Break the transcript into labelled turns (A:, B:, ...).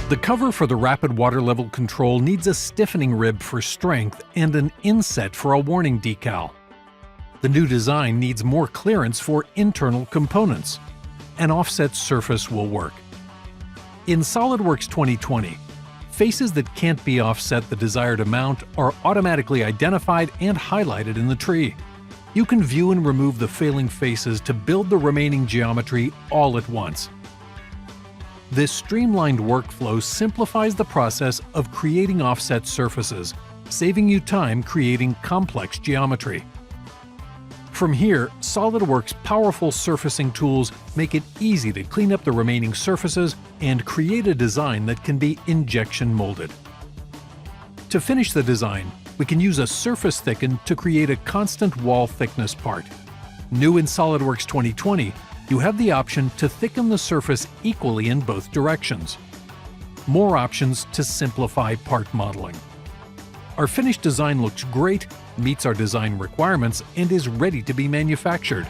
A: The cover for the rapid water level control needs a stiffening rib for strength and an inset for a warning decal. The new design needs more clearance for internal components. An offset surface will work. In SOLIDWORKS 2020, faces that can't be offset the desired amount are automatically identified and highlighted in the tree. You can view and remove the failing faces to build the remaining geometry all at once. This streamlined workflow simplifies the process of creating offset surfaces, saving you time creating complex geometry. From here, SOLIDWORKS' powerful surfacing tools make it easy to clean up the remaining surfaces and create a design that can be injection molded. To finish the design, we can use a surface thicken to create a constant wall thickness part. New in SOLIDWORKS 2020, you have the option to thicken the surface equally in both directions. More options to simplify part modeling. Our finished design looks great, meets our design requirements, and is ready to be manufactured.